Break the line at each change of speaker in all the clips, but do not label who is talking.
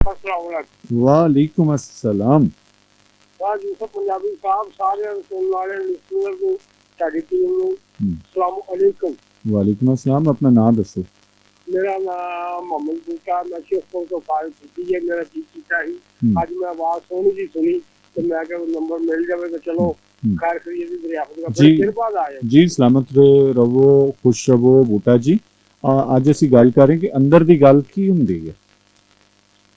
अस्सलाम वालेकुम।
वालेकुम अस्सलाम।
आज यूसुफ पंजाबी साहब सारे सुनने वाले लिसनर को साडी टीम ਨੂੰ अस्सलाम वालेकुम।
वालेकुम अस्सलाम। अपना नाम दसो।
मेरा नाम मोहम्मद बूटा, मैं शेखपुर तो फाइल की है। मेरा जी कीता ही आज मैं आवाज सोनी जी सुनी तो मैं क्या नंबर मिल जाए तो चलो खैर खैरियत दी दरियाफ्त का
जी।
बड़े देर बाद आए
जी सलामत रवो, खुश रवो बूटा जी। ਅੱਜ ਅਸੀਂ ਗੱਲ ਕਰ ਰਹੇ ਕਿ ਅੰਦਰ ਦੀ ਗੱਲ ਕੀ ਹੁੰਦੀ ਹੈ।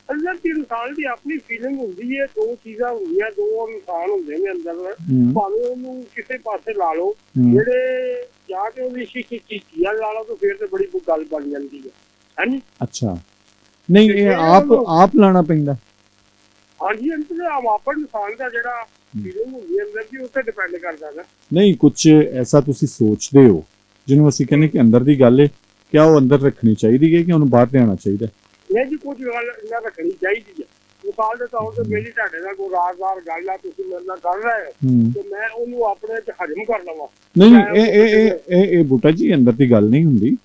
अंदर की इंसान की अपनी फीलिंग होती है। दो चीज़ां होंदियां, दो इंसान होंदे ने अंदर भावें ਉਹਨੂੰ ਕਿਸੇ ਪਾਸੇ ਲਾ ਲਓ ਜਿਹੜੇ ਜਾਂ ਤੇ ਉਹਦੀ ਚੀਚੀਆਂ ਲਾ ਲਓ तो फिर तो बड़ी ਗੱਲ ਬਣ ਜਾਂਦੀ ਹੈ ਹਾਂਜੀ।
ਅੱਛਾ ਨਹੀਂ ਇਹ ਆਪ ਲਾਣਾ ਪੈਂਦਾ।
ਹਾਂਜੀ ਇੰਤਜ਼ਾਮ ਆਪਣ ਇਨਸਾਨ ਦਾ ਜਿਹੜਾ ਫੀਲਿੰਗ ਹੁੰਦੀ ਹੈ ਅੰਦਰ ਦੀ ਉੱਤੇ ਡਿਪੈਂਡ ਕਰਦਾ ਹੈ।
ਨਹੀਂ ਕੁਝ ਐਸਾ ਤੁਸੀਂ ਸੋਚਦੇ ਹੋ ਜਿਹਨੂੰ ਅਸੀਂ ਕਹਿੰਦੇ ਕਿ ਅੰਦਰ ਦੀ ਗੱਲ ਹੈ, ਕਿਆ ਉਹ ਅੰਦਰ ਰੱਖਣੀ ਚਾਹੀਦੀ ਹੈ ਕਿ ਉਹਨੂੰ ਬਾਹਰ ਲਿਆਉਣਾ ਚਾਹੀਦਾ?
ਨਹੀਂ ਜੀ ਕੁਝ ਗੱਲ ਇਹਨਾਂ ਰੱਖਣੀ ਚਾਹੀਦੀ ਹੈ। ਮਿਸਾਲ ਦੇ ਤੌਰ ਤੇ ਮੇਰੀ ਤੁਹਾਡੇ ਨਾਲ ਕੋਈ ਰਾਜ਼ਦਾਰ ਗੱਲ ਆ, ਤੁਸੀਂ ਮੇਰੇ ਨਾਲ ਕਰ ਰਹੇ ਹੋ ਤੇ ਮੈਂ ਉਹਨੂੰ ਆਪਣੇ ਚ ਹਜਮ ਕਰ ਲਵਾਂ।
ਨਹੀਂ ਇਹ ਬੂਟਾ ਜੀ ਅੰਦਰ ਦੀ ਗੱਲ ਨਹੀਂ ਹੁੰਦੀ।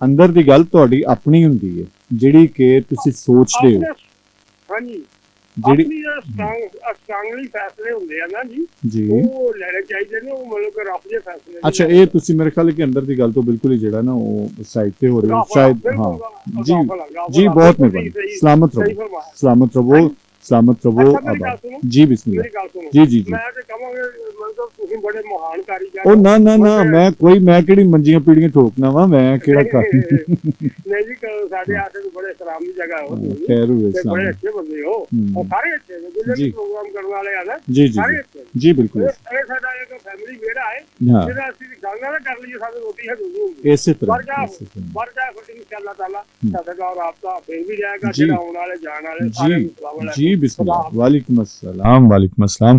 ਅੰਦਰ ਦੀ ਗੱਲ ਤੁਹਾਡੀ ਆਪਣੀ ਹੁੰਦੀ ਹੈ ਜਿਹੜੀ ਕਿ ਤੁਸੀਂ ਸੋਚਦੇ ਹੋ।
ਹਾਂਜੀ
ਜਿਹੜੀ
ਸਟਰੋਂਗਲੀ ਫੈਸਲੇ ਹੁੰਦੇ ਆ ਨਾ
ਜੀ
ਉਹ ਲੈਣੇ ਚਾਹੀਦੇ ਨੇ। ਉਹ ਮਤਲਬ ਕਿ ਰੱਬ ਦੇ ਫੈਸਲੇ।
ਅੱਛਾ ਇਹ ਤੁਸੀਂ ਮੇਰੇ ਖਿਆਲ ਕਿ ਅੰਦਰ ਦੀ ਗੱਲ ਤੋਂ ਬਿਲਕੁਲ ਹੀ ਜਿਹੜਾ ਨਾ ਉਹ ਸਾਈਡ ਤੇ ਹੋ ਰਿਹਾ ਸ਼ਾਇਦ। ਹਾਂ ਜੀ जी बहुत मेहरबानी। सलामत रहो, सलामत रहो, सलामत रहो। जी बिस्मिल्लाह। जी जी जी।
मैं तो कहांगा मतलब ਤੁਸੀਂ ਬੜੇ ਮਹਾਨ ਕਾਰੀਗਰ
ਉਹ ਨਾ ਨਾ ਨਾ ਮੈਂ ਕਿਹੜੀ ਮੰਜੀਆਂ ਪੀੜੀਆਂ ਠੋਕਣਾ ਵਾ, ਮੈਂ ਕਿਹੜਾ ਕਰ
ਨਹੀਂ ਜੀ ਸਾਡੇ ਆਸੇ ਤੋਂ ਬੜੇ ਸਲਾਮ ਦੀ ਜਗ੍ਹਾ ਹੋ।
ਖੈਰ ਹੋਵੇ
ਤੇ
ਸਲਾਮ।
ਬੜੇ ਅੱਛੇ ਬੰਦੇ ਹੋ ਔਰ ਸਾਰੇ ਅੱਛੇ ਨੇ ਜਿਹੜੇ ਪ੍ਰੋਗਰਾਮ ਕਰਨ ਵਾਲੇ ਆ ਨਾ
ਜੀ ਜੀ
ਸਾਰੇ ਅੱਛੇ।
ਜੀ ਬਿਲकुल।
ਇਹ ਸਾਡਾ ਇੱਕ ਫੈਮਿਲੀ ਵਿਹੜਾ ਹੈ ਜਿਹੜਾ ਅਸੀਂ ਗੱਲ ਨਾ ਕਰ ਲਈਏ ਸਾਨੂੰ ਰੋਟੀ ਹਜ਼ੂਰੀ ਹੁੰਦੀ
ਇਸੇ ਤਰ੍ਹਾਂ
ਮਰ ਜਾ ਫਿਰ ਇਨਸ਼ਾਅੱਲਾ ਤਾਲਾ ਸਾਡਾ ਦਾ ਰਾਬਤਾ ਫਿਰ ਵੀ ਰਹੇਗਾ। ਜਿਹੜਾ ਆਉਣ ਵਾਲੇ ਜਾਣ ਵਾਲੇ ਸਾਰੇ
जी जी बिस्मिल्लाह। वालेकुम अस्सलाम। वालेकुम अस्सलाम।